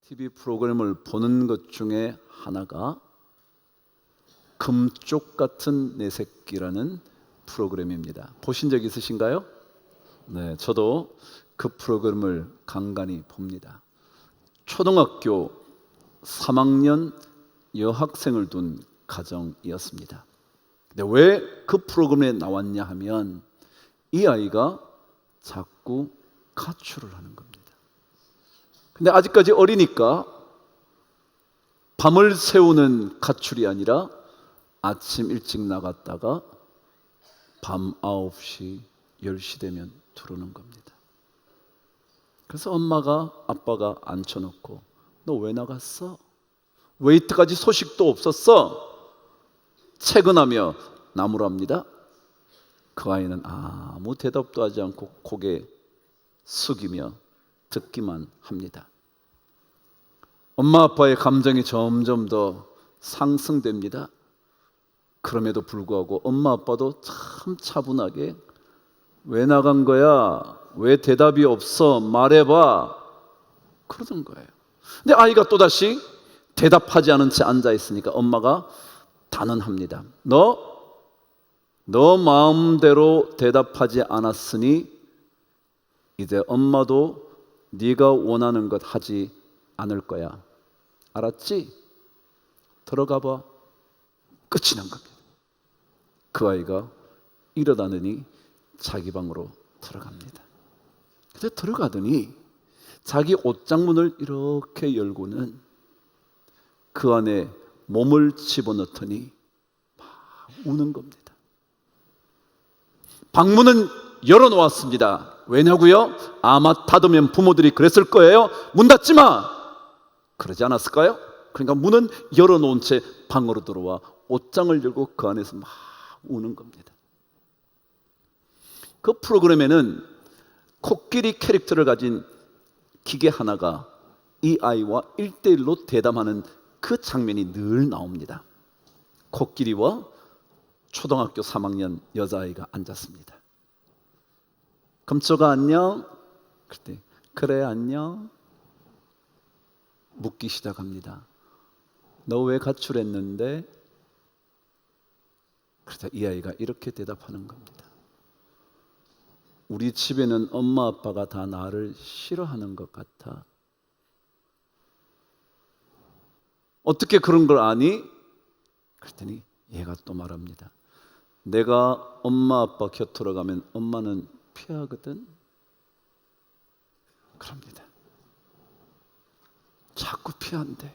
TV 프로그램을 보는 것 중에 하나가 금쪽 같은 내 새끼라는 프로그램입니다. 보신 적 있으신가요? 네, 저도 그 프로그램을 간간히 봅니다. 초등학교 3학년 여학생을 둔 가정이었습니다. 근데 왜 그 프로그램에 나왔냐 하면 이 아이가 자꾸 가출을 하는 겁니다. 근데 아직까지 어리니까 밤을 새우는 가출이 아니라 아침 일찍 나갔다가 밤 9시, 10시 되면 들어오는 겁니다. 그래서 엄마가 아빠가 앉혀놓고 너 왜 나갔어? 왜 이때까지 소식도 없었어? 채근하며 나무랍니다. 그 아이는 아무 대답도 하지 않고 고개 숙이며 듣기만 합니다. 엄마 아빠의 감정이 점점 더 상승됩니다. 그럼에도 불구하고 엄마 아빠도 참 차분하게 왜 나간 거야? 왜 대답이 없어? 말해봐. 그러던 거예요. 근데 아이가 또다시 대답하지 않은 채 앉아있으니까 엄마가 단언합니다. 너 마음대로 대답하지 않았으니 이제 엄마도 네가 원하는 것 하지 않을 거야. 알았지? 들어가 봐. 끝이 난 겁니다. 그 아이가 일어나더니 자기 방으로 들어갑니다. 근데 들어가더니 자기 옷장문을 이렇게 열고는 그 안에 몸을 집어넣더니 막 우는 겁니다. 방문은 열어놓았습니다. 왜냐고요? 아마 닫으면 부모들이 그랬을 거예요. 문 닫지 마! 그러지 않았을까요? 그러니까 문은 열어놓은 채 방으로 들어와 옷장을 열고 그 안에서 막 우는 겁니다. 그 프로그램에는 코끼리 캐릭터를 가진 기계 하나가 이 아이와 1대1로 대담하는 그 장면이 늘 나옵니다. 코끼리와 초등학교 3학년 여자아이가 앉았습니다. 금쪽아 안녕? 그때 그래 안녕? 묻기 시작합니다. 너 왜 가출했는데? 그러자 이 아이가 이렇게 대답하는 겁니다. 우리 집에는 엄마 아빠가 다 나를 싫어하는 것 같아. 어떻게 그런 걸 아니? 그랬더니 얘가 또 말합니다. 내가 엄마 아빠 곁으로 가면 엄마는 피하거든. 그럽니다. 자꾸 피한대.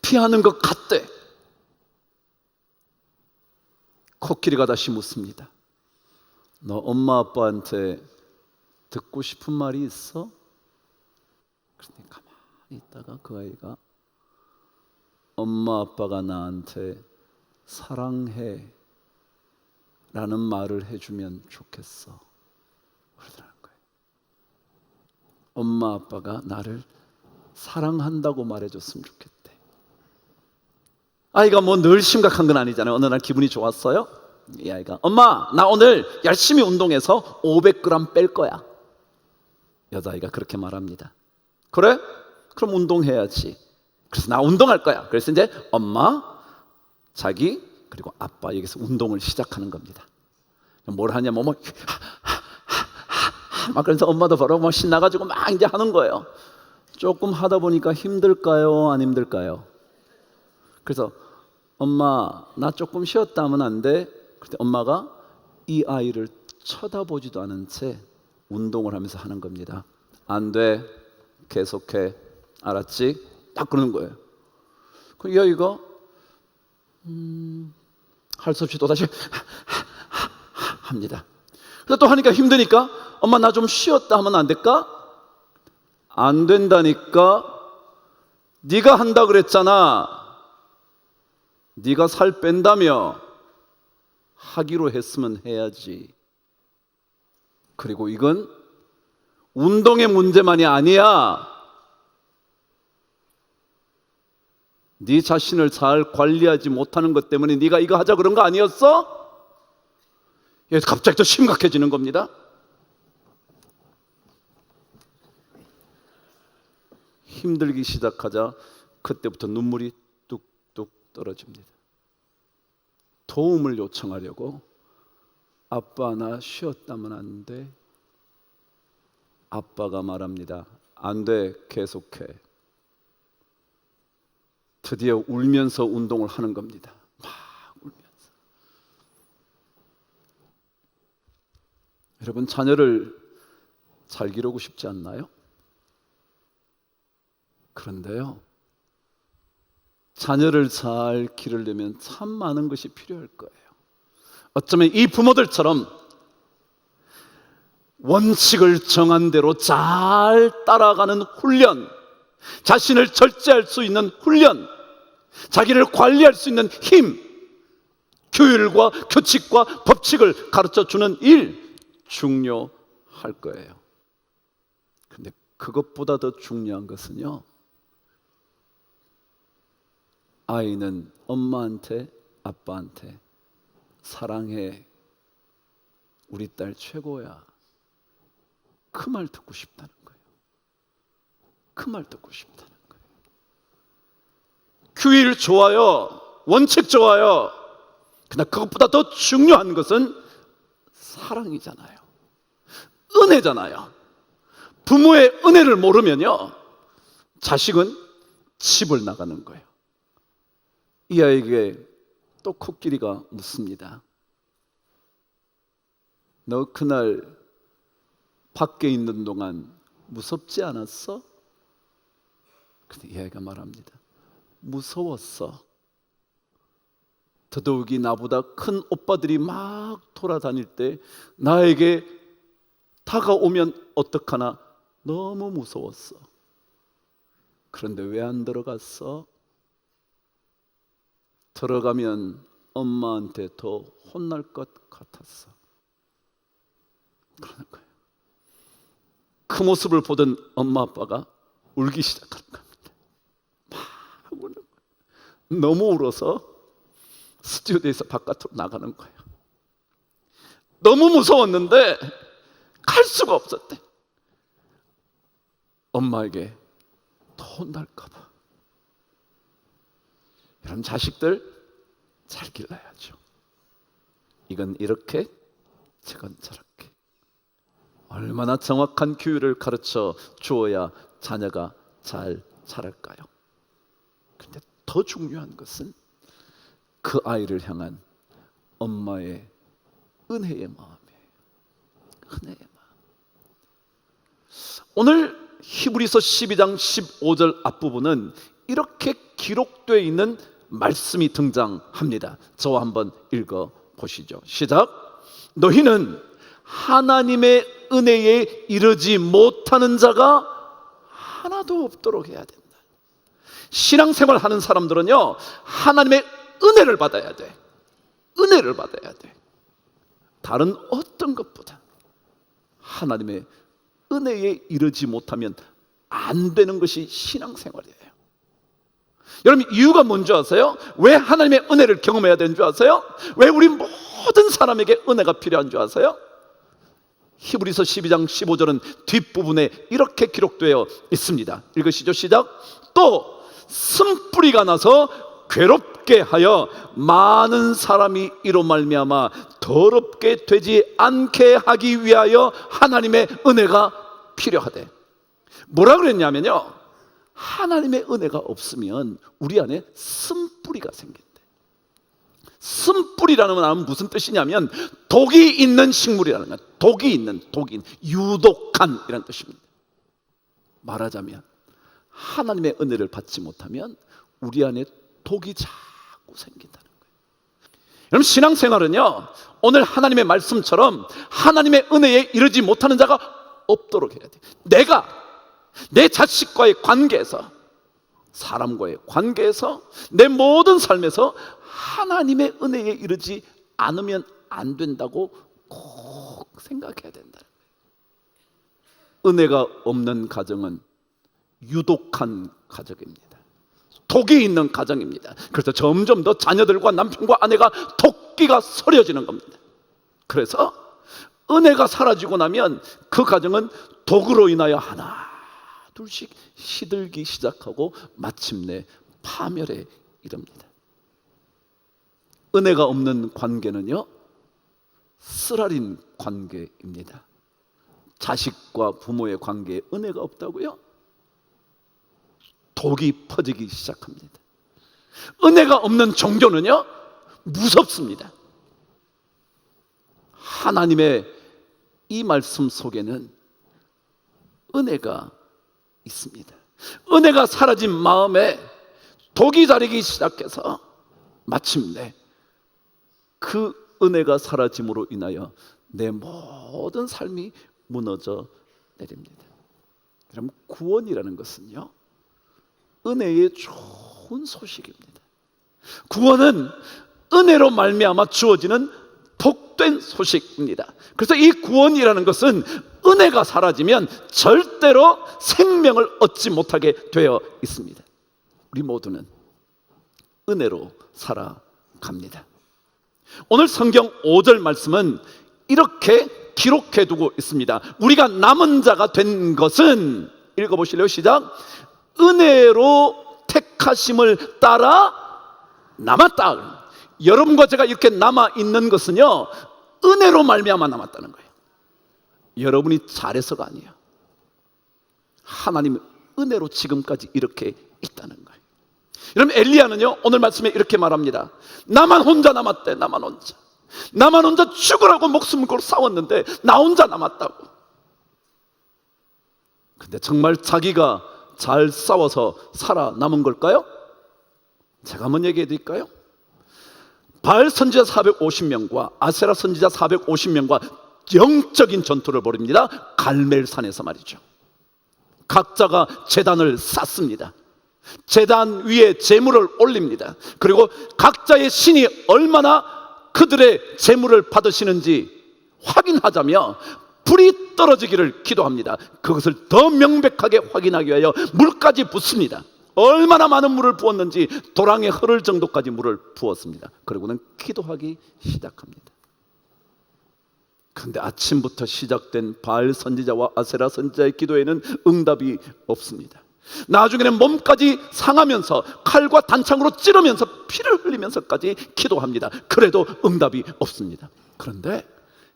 피하는 것 같대. 코끼리가 다시 묻습니다. 너 엄마 아빠한테 듣고 싶은 말이 있어? 그러니 가만히 있다가 그 아이가 엄마 아빠가 나한테 사랑해 라는 말을 해주면 좋겠어. 그러더라는 거예요. 엄마 아빠가 나를 사랑한다고 말해줬으면 좋겠대. 아이가 뭐 늘 심각한 건 아니잖아요. 어느 날 기분이 좋았어요. 이 아이가 엄마 나 오늘 열심히 운동해서 500g 뺄 거야. 여자아이가 그렇게 말합니다. 그래? 그럼 운동해야지. 그래서 나 운동할 거야. 그래서 이제 엄마, 자기 그리고 아빠 여기서 운동을 시작하는 겁니다. 뭘 하냐면 막 그래서 엄마도 바로 막 신나가지고 막 이제 하는 거예요. 조금 하다 보니까 힘들까요? 안 힘들까요? 그래서 엄마 나 조금 쉬었다 하면 안 돼? 그때 엄마가 이 아이를 쳐다보지도 않은 채 운동을 하면서 하는 겁니다. 안 돼. 계속해. 알았지? 딱 그러는 거예요. 그 이 아이가 할 수 없이 또다시 합니다. 그래서 또 하니까 힘드니까 엄마 나 좀 쉬었다 하면 안 될까? 안 된다니까. 네가 한다 그랬잖아. 네가 살 뺀다며. 하기로 했으면 해야지. 그리고 이건 운동의 문제만이 아니야. 네 자신을 잘 관리하지 못하는 것 때문에 네가 이거 하자 그런 거 아니었어? 갑자기 더 심각해지는 겁니다. 힘들기 시작하자 그때부터 눈물이 뚝뚝 떨어집니다. 도움을 요청하려고 아빠 나 쉬었다면 안 돼? 아빠가 말합니다. 안 돼, 계속해. 드디어 울면서 운동을 하는 겁니다. 막 울면서. 여러분, 자녀를 잘 기르고 싶지 않나요? 그런데요, 자녀를 잘 기르려면 참 많은 것이 필요할 거예요. 어쩌면 이 부모들처럼 원칙을 정한 대로 잘 따라가는 훈련, 자신을 절제할 수 있는 훈련, 자기를 관리할 수 있는 힘, 규율과 규칙과 법칙을 가르쳐주는 일 중요할 거예요. 그런데 그것보다 더 중요한 것은요, 아이는 엄마한테 아빠한테 사랑해, 우리 딸 최고야, 그 말 듣고 싶다는 거예요. 그 말 듣고 싶다는 거예요. 규율 좋아요, 원칙 좋아요. 그러나 그것보다 더 중요한 것은 사랑이잖아요. 은혜잖아요. 부모의 은혜를 모르면요, 자식은 집을 나가는 거예요. 이 아이에게 또 코끼리가 묻습니다. 너 그날 밖에 있는 동안 무섭지 않았어? 근데 이 아이가 말합니다. 무서웠어. 더더욱이 나보다 큰 오빠들이 막 돌아다닐 때 나에게 다가오면 어떡하나 너무 무서웠어. 그런데 왜 안 들어갔어? 들어가면 엄마한테 더 혼날 것 같았어. 그러는 거예요. 그 모습을 보던 엄마 아빠가 울기 시작하는 겁니다. 막 우는 거예요. 너무 울어서 스튜디오에서 바깥으로 나가는 거예요. 너무 무서웠는데 갈 수가 없었대. 엄마에게 더 혼날까 봐. 여러분, 자식들 잘 길러야죠. 이건 이렇게, 저건 저렇게. 얼마나 정확한 규율을 가르쳐 주어야 자녀가 잘 자랄까요? 그런데 더 중요한 것은 그 아이를 향한 엄마의 은혜의 마음이에요. 은혜의 마음. 오늘 히브리서 12장 15절 앞부분은 이렇게 기록되어 있는 말씀이 등장합니다. 저와 한번 읽어보시죠. 시작. 너희는 하나님의 은혜에 이르지 못하는 자가 하나도 없도록 해야 된다. 신앙생활 하는 사람들은요, 하나님의 은혜를 받아야 돼. 은혜를 받아야 돼. 다른 어떤 것보다 하나님의 은혜에 이르지 못하면 안 되는 것이 신앙생활이에요. 여러분, 이유가 뭔지 아세요? 왜 하나님의 은혜를 경험해야 되는 줄 아세요? 왜 우리 모든 사람에게 은혜가 필요한 줄 아세요? 히브리서 12장 15절은 뒷부분에 이렇게 기록되어 있습니다. 읽으시죠. 시작. 또 쓴뿌리가 나서 괴롭게 하여 많은 사람이 이로 말미암아 더럽게 되지 않게 하기 위하여 하나님의 은혜가 필요하대. 뭐라 그랬냐면요, 하나님의 은혜가 없으면 우리 안에 쓴뿌리가 생긴대. 쓴뿌리라는 건 무슨 뜻이냐면 독이 있는 식물이라는 거예요. 독이 있는, 유독한 이라는 뜻입니다. 말하자면 하나님의 은혜를 받지 못하면 우리 안에 독이 자꾸 생긴다는 거예요. 여러분, 신앙생활은요, 오늘 하나님의 말씀처럼 하나님의 은혜에 이르지 못하는 자가 없도록 해야 돼요. 내가 내 자식과의 관계에서, 사람과의 관계에서, 내 모든 삶에서 하나님의 은혜에 이르지 않으면 안 된다고 꼭 생각해야 된다. 은혜가 없는 가정은 유독한 가정입니다. 독이 있는 가정입니다. 그래서 점점 더 자녀들과 남편과 아내가 독기가 서려지는 겁니다. 그래서 은혜가 사라지고 나면 그 가정은 독으로 인하여 하나도 둘씩 시들기 시작하고 마침내 파멸에 이릅니다. 은혜가 없는 관계는요, 쓰라린 관계입니다. 자식과 부모의 관계에 은혜가 없다고요? 독이 퍼지기 시작합니다. 은혜가 없는 종교는요, 무섭습니다. 하나님의 이 말씀 속에는 은혜가 있습니다. 은혜가 사라진 마음에 독이 자리기 시작해서 마침내 그 은혜가 사라짐으로 인하여 내 모든 삶이 무너져 내립니다. 여러분, 구원이라는 것은요, 은혜의 좋은 소식입니다. 구원은 은혜로 말미암아 주어지는 복된 소식입니다. 그래서 이 구원이라는 것은 은혜가 사라지면 절대로 생명을 얻지 못하게 되어 있습니다. 우리 모두는 은혜로 살아갑니다. 오늘 성경 5절 말씀은 이렇게 기록해 두고 있습니다. 우리가 남은 자가 된 것은, 읽어보실래요? 시작. 은혜로 택하심을 따라 남았다. 여러분과 제가 이렇게 남아 있는 것은요, 은혜로 말미암아 남았다는 거예요. 여러분이 잘해서가 아니에요. 하나님의 은혜로 지금까지 이렇게 있다는 거예요. 여러분, 엘리야는요, 오늘 말씀에 이렇게 말합니다. 나만 혼자 남았대. 나만 혼자 죽으라고 목숨 걸고 싸웠는데 나 혼자 남았다고. 근데 정말 자기가 잘 싸워서 살아남은 걸까요? 제가 한번 얘기해 드릴까요? 바알 선지자 450명과 아세라 선지자 450명과 영적인 전투를 벌입니다. 갈멜산에서 말이죠. 각자가 제단을 쌓습니다. 제단 위에 제물을 올립니다. 그리고 각자의 신이 얼마나 그들의 제물을 받으시는지 확인하자며 불이 떨어지기를 기도합니다. 그것을 더 명백하게 확인하기 위하여 물까지 붓습니다. 얼마나 많은 물을 부었는지 도랑에 흐를 정도까지 물을 부었습니다. 그리고는 기도하기 시작합니다. 그런데 아침부터 시작된 바알 선지자와 아세라 선지자의 기도에는 응답이 없습니다. 나중에는 몸까지 상하면서 칼과 단창으로 찌르면서 피를 흘리면서까지 기도합니다. 그래도 응답이 없습니다. 그런데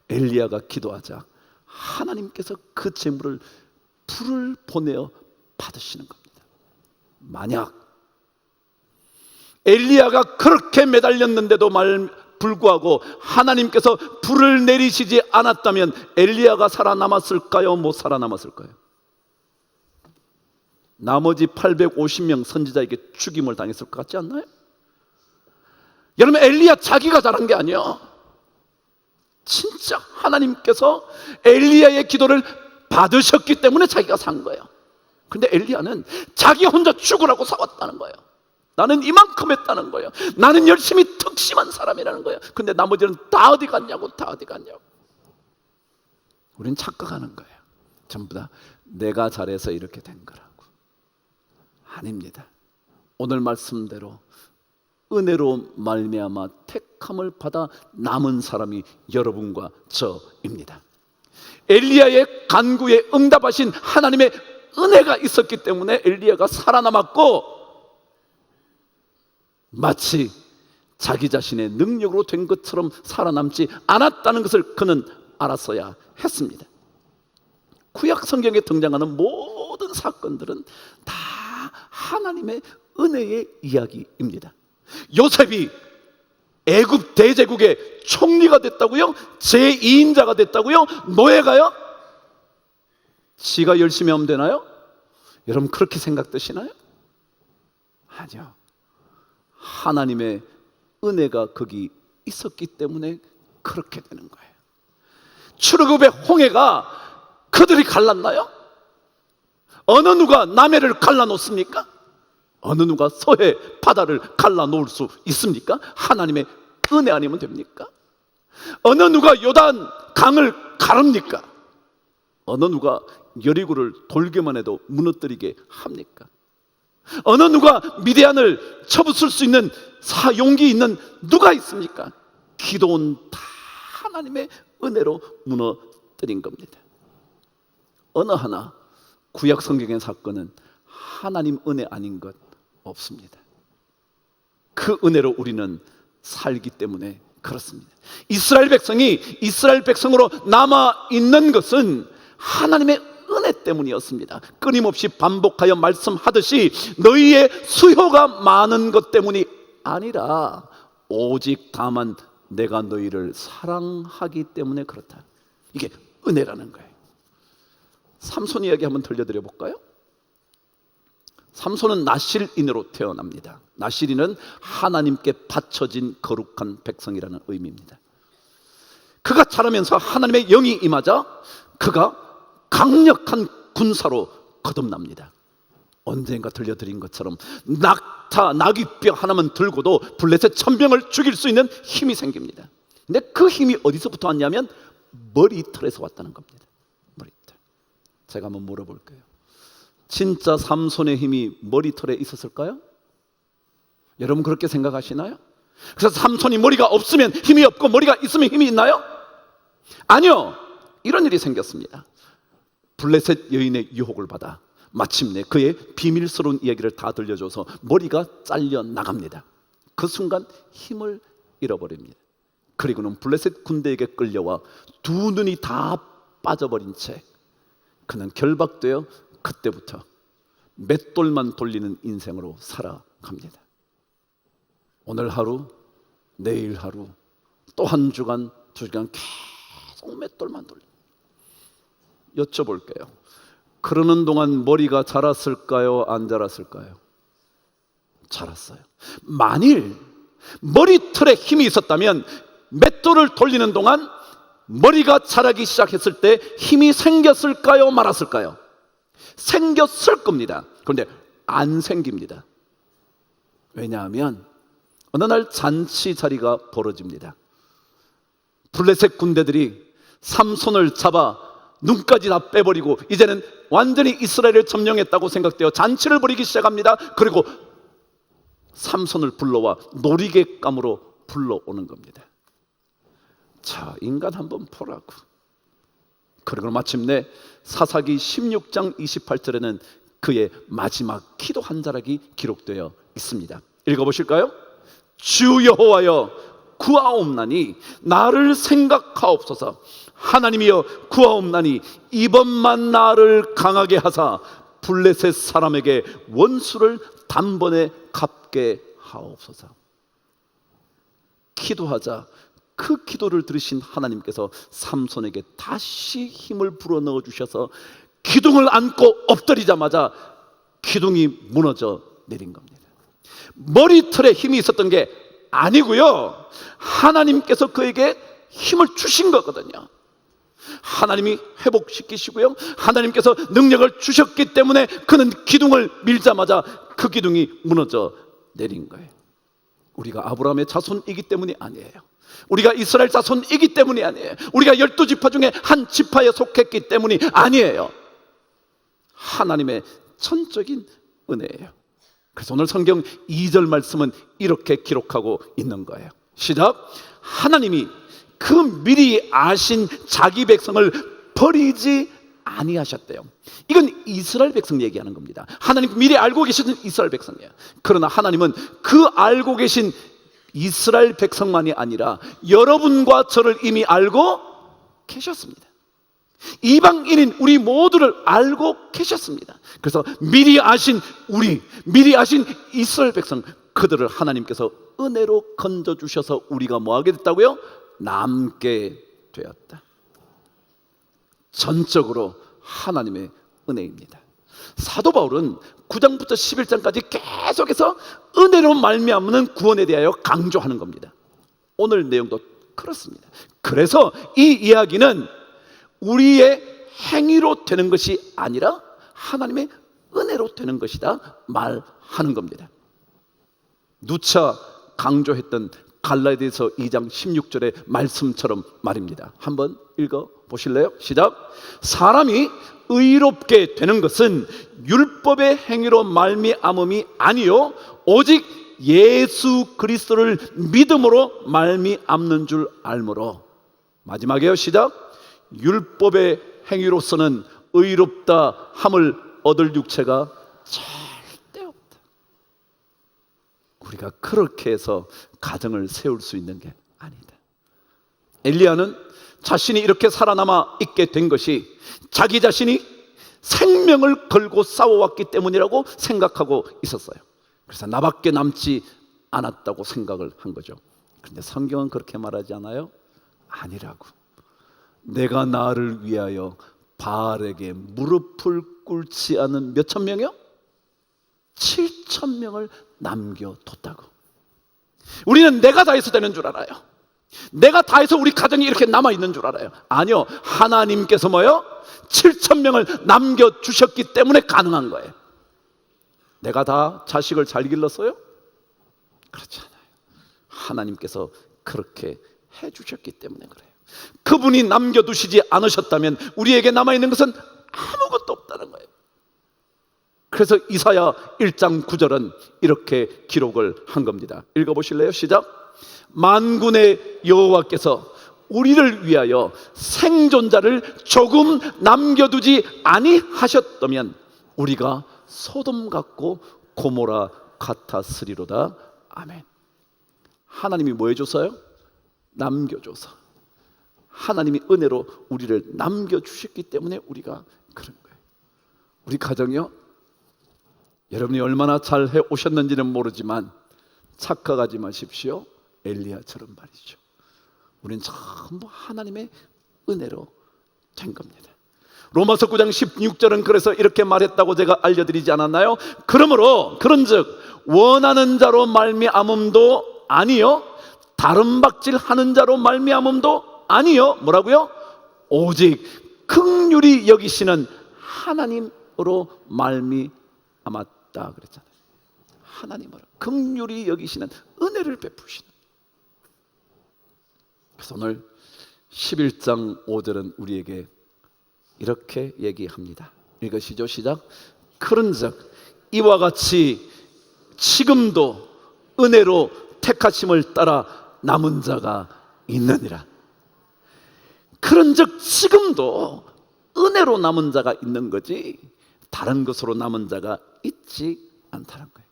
엘리야가 기도하자 하나님께서 그 제물을 불을 보내어 받으시는 겁니다. 만약 엘리야가 그렇게 매달렸는데도 불구하고 하나님께서 불을 내리시지 않았다면 엘리야가 살아남았을까요? 못 살아남았을까요? 나머지 850명 선지자에게 죽임을 당했을 것 같지 않나요? 여러분, 엘리야 자기가 잘한 게 아니에요. 진짜 하나님께서 엘리야의 기도를 받으셨기 때문에 자기가 산 거예요. 근데 엘리야는 자기 혼자 죽으라고 싸웠다는 거예요. 나는 이만큼 했다는 거예요. 나는 열심히 특심한 사람이라는 거예요. 근데 나머지는 다 어디 갔냐고. 우리는 착각하는 거예요. 전부 다 내가 잘해서 이렇게 된 거라고. 아닙니다. 오늘 말씀대로 은혜로 말미암아 택함을 받아 남은 사람이 여러분과 저입니다. 엘리야의 간구에 응답하신 하나님의 은혜가 있었기 때문에 엘리야가 살아남았고, 마치 자기 자신의 능력으로 된 것처럼 살아남지 않았다는 것을 그는 알았어야 했습니다. 구약 성경에 등장하는 모든 사건들은 다 하나님의 은혜의 이야기입니다. 요셉이 애굽 대제국의 총리가 됐다고요? 제2인자가 됐다고요? 노예가요? 지가 열심히 하면 되나요? 여러분, 그렇게 생각되시나요? 아니요. 하나님의 은혜가 거기 있었기 때문에 그렇게 되는 거예요. 출애굽의 홍해가 그들이 갈랐나요? 어느 누가 남해를 갈라놓습니까? 어느 누가 서해 바다를 갈라놓을 수 있습니까? 하나님의 은혜 아니면 됩니까? 어느 누가 요단 강을 가릅니까? 어느 누가 여리고를 돌기만 해도 무너뜨리게 합니까? 어느 누가 미디안을 쳐부술 수 있는 용기 있는 누가 있습니까? 기도는 다 하나님의 은혜로 무너뜨린 겁니다. 어느 하나 구약 성경의 사건은 하나님 은혜 아닌 것 없습니다. 그 은혜로 우리는 살기 때문에 그렇습니다. 이스라엘 백성이 이스라엘 백성으로 남아 있는 것은 하나님의 은혜 때문이었습니다. 끊임없이 반복하여 말씀하듯이 너희의 수요가 많은 것 때문이 아니라 오직 다만 내가 너희를 사랑하기 때문에 그렇다. 이게 은혜라는 거예요. 삼손 이야기 한번 들려드려 볼까요? 삼손은 나실인으로 태어납니다. 나실인은 하나님께 바쳐진 거룩한 백성이라는 의미입니다. 그가 자라면서 하나님의 영이 임하자 그가 강력한 군사로 거듭납니다. 언젠가 들려드린 것처럼 나귀뼈 하나만 들고도 블레셋 1000명을 죽일 수 있는 힘이 생깁니다. 근데 그 힘이 어디서부터 왔냐면 머리털에서 왔다는 겁니다. 머리털. 제가 한번 물어볼게요. 진짜 삼손의 힘이 머리털에 있었을까요? 여러분 그렇게 생각하시나요? 그래서 삼손이 머리가 없으면 힘이 없고 머리가 있으면 힘이 있나요? 아니요. 이런 일이 생겼습니다. 블레셋 여인의 유혹을 받아 마침내 그의 비밀스러운 이야기를 다 들려줘서 머리가 잘려 나갑니다. 그 순간 힘을 잃어버립니다. 그리고는 블레셋 군대에게 끌려와 두 눈이 다 빠져버린 채 그는 결박되어 그때부터 맷돌만 돌리는 인생으로 살아갑니다. 오늘 하루, 내일 하루, 또 한 주간, 두 주간 계속 맷돌만 돌립니다. 여쭤볼게요. 그러는 동안 머리가 자랐을까요? 안 자랐을까요? 자랐어요. 만일 머리털에 힘이 있었다면 맷돌을 돌리는 동안 머리가 자라기 시작했을 때 힘이 생겼을까요? 말았을까요? 생겼을 겁니다. 그런데 안 생깁니다. 왜냐하면 어느 날 잔치 자리가 벌어집니다. 블레셋 군대들이 삼손을 잡아 눈까지 다 빼버리고 이제는 완전히 이스라엘을 점령했다고 생각되어 잔치를 벌이기 시작합니다. 그리고 삼손을 불러와 놀이객감으로 불러오는 겁니다. 자, 인간 한번 보라고. 그리고 마침내 사사기 16장 28절에는 그의 마지막 기도 한 자락이 기록되어 있습니다. 읽어보실까요? 주 여호와여 구하옵나니 나를 생각하옵소서. 하나님이여 구하옵나니 이번만 나를 강하게 하사 블레셋 사람에게 원수를 단번에 갚게 하옵소서. 기도하자 그 기도를 들으신 하나님께서 삼손에게 다시 힘을 불어넣어 주셔서 기둥을 안고 엎드리자마자 기둥이 무너져 내린 겁니다. 머리털에 힘이 있었던 게 아니고요, 하나님께서 그에게 힘을 주신 거거든요. 하나님이 회복시키시고요, 하나님께서 능력을 주셨기 때문에 그는 기둥을 밀자마자 그 기둥이 무너져 내린 거예요. 우리가 아브라함의 자손이기 때문이 아니에요. 우리가 이스라엘 자손이기 때문이 아니에요. 우리가 12지파 중에 한 지파에 속했기 때문이 아니에요. 하나님의 천적인 은혜예요. 그래서 오늘 성경 2절 말씀은 이렇게 기록하고 있는 거예요. 시작. 하나님이 그 미리 아신 자기 백성을 버리지 아니하셨대요. 이건 이스라엘 백성 얘기하는 겁니다. 하나님 미리 알고 계시던 이스라엘 백성이에요. 그러나 하나님은 그 알고 계신 이스라엘 백성만이 아니라 여러분과 저를 이미 알고 계셨습니다. 이방인인 우리 모두를 알고 계셨습니다. 그래서 미리 아신 우리, 미리 아신 이스라엘 백성, 그들을 하나님께서 은혜로 건져주셔서 우리가 뭐하게 됐다고요? 남게 되었다. 전적으로 하나님의 은혜입니다. 사도 바울은 9장부터 11장까지 계속해서 은혜로 말미암는 구원에 대하여 강조하는 겁니다. 오늘 내용도 그렇습니다. 그래서 이 이야기는 우리의 행위로 되는 것이 아니라 하나님의 은혜로 되는 것이다 말하는 겁니다. 누차 강조했던 갈라디아서 2장 16절의 말씀처럼 말입니다. 한번 읽어 보실래요? 시작. 사람이 의롭게 되는 것은 율법의 행위로 말미암음이 아니요 오직 예수 그리스도를 믿음으로 말미암는 줄 알므로. 마지막에요. 시작. 율법의 행위로서는 의롭다 함을 얻을 육체가 절대 없다. 우리가 그렇게 해서 가정을 세울 수 있는 게 아니다. 엘리야는 자신이 이렇게 살아남아 있게 된 것이 자기 자신이 생명을 걸고 싸워왔기 때문이라고 생각하고 있었어요. 그래서 나밖에 남지 않았다고 생각을 한 거죠. 그런데 성경은 그렇게 말하지 않아요? 아니라고. 내가 나를 위하여 바알에게 무릎을 꿇지 않은 몇천 명이요? 7천 명을 남겨뒀다고. 우리는 내가 다 해서 되는 줄 알아요. 내가 다 해서 우리 가정이 이렇게 남아있는 줄 알아요. 아니요, 하나님께서 뭐요? 7천 명을 남겨주셨기 때문에 가능한 거예요. 내가 다 자식을 잘 길렀어요? 그렇지 않아요. 하나님께서 그렇게 해주셨기 때문에 그래요. 그분이 남겨두시지 않으셨다면 우리에게 남아있는 것은 아무것도 없다는 거예요. 그래서 이사야 1장 9절은 이렇게 기록을 한 겁니다. 읽어보실래요? 시작. 만군의 여호와께서 우리를 위하여 생존자를 조금 남겨두지 아니하셨다면 우리가 소돔 같고 고모라 같았으리로다. 아멘. 하나님이 뭐 해줘서요? 남겨줘서. 하나님이 은혜로 우리를 남겨주셨기 때문에 우리가 그런 거예요. 우리 가정이요, 여러분이 얼마나 잘 해오셨는지는 모르지만 착각하지 마십시오. 엘리야처럼 말이죠. 우리는 전부 하나님의 은혜로 된 겁니다. 로마서 9장 16절은 그래서 이렇게 말했다고 제가 알려드리지 않았나요? 그러므로 그런즉 원하는 자로 말미암음도 아니요 다른 박질하는 자로 말미암음도 아니요 뭐라고요? 오직 긍휼히 여기시는 하나님으로 말미암았다 그랬잖아요. 하나님으로 긍휼히 여기시는 은혜를 베푸시는. 그래서 오늘 11장 5절은 우리에게 이렇게 얘기합니다. 읽으시죠. 시작. 그런즉 이와 같이 지금도 은혜로 택하심을 따라 남은 자가 있느니라. 그런즉 지금도 은혜로 남은 자가 있는 거지 다른 것으로 남은 자가 있지 않다는 거예요.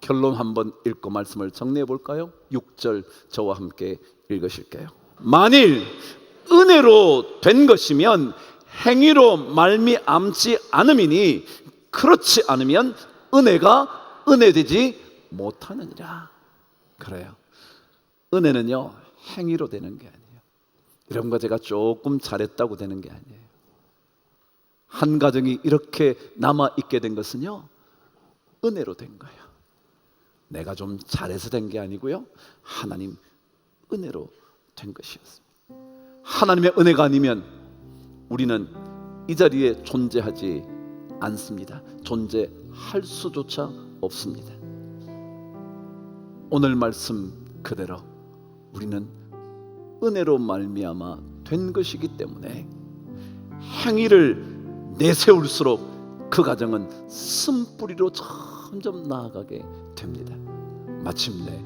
결론 한번 읽고 말씀을 정리해 볼까요? 6절 저와 함께 읽으실게요. 만일 은혜로 된 것이면 행위로 말미암지 않음이니 그렇지 않으면 은혜가 은혜되지 못하느니라. 그래요. 은혜는요 행위로 되는 게 아니에요. 이런 거 제가 조금 잘했다고 되는 게 아니에요. 한 가정이 이렇게 남아있게 된 것은요 은혜로 된 거예요. 내가 좀 잘해서 된 게 아니고요 하나님 은혜로 된 것이었습니다. 하나님의 은혜가 아니면 우리는 이 자리에 존재하지 않습니다. 존재할 수조차 없습니다. 오늘 말씀 그대로 우리는 은혜로 말미암아 된 것이기 때문에 행위를 내세울수록 그 가정은 쓴뿌리로 점점 나아가게 됩니다. 마침내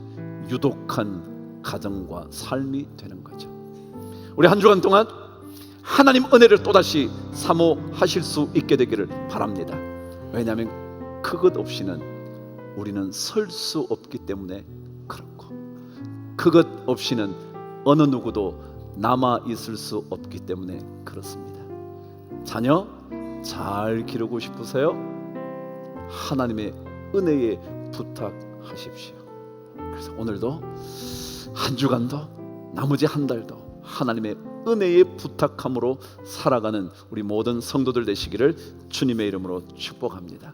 유독한 가정과 삶이 되는 거죠. 우리 한 주간 동안 하나님 은혜를 또다시 사모하실 수 있게 되기를 바랍니다. 왜냐하면 그것 없이는 우리는 설 수 없기 때문에 그렇고 그것 없이는 어느 누구도 남아 있을 수 없기 때문에 그렇습니다. 자녀 잘 기르고 싶으세요? 하나님의 은혜에 부탁하십시오. 그래서 오늘도 한 주간도 나머지 한 달도 하나님의 은혜에 부탁함으로 살아가는 우리 모든 성도들 되시기를 주님의 이름으로 축복합니다.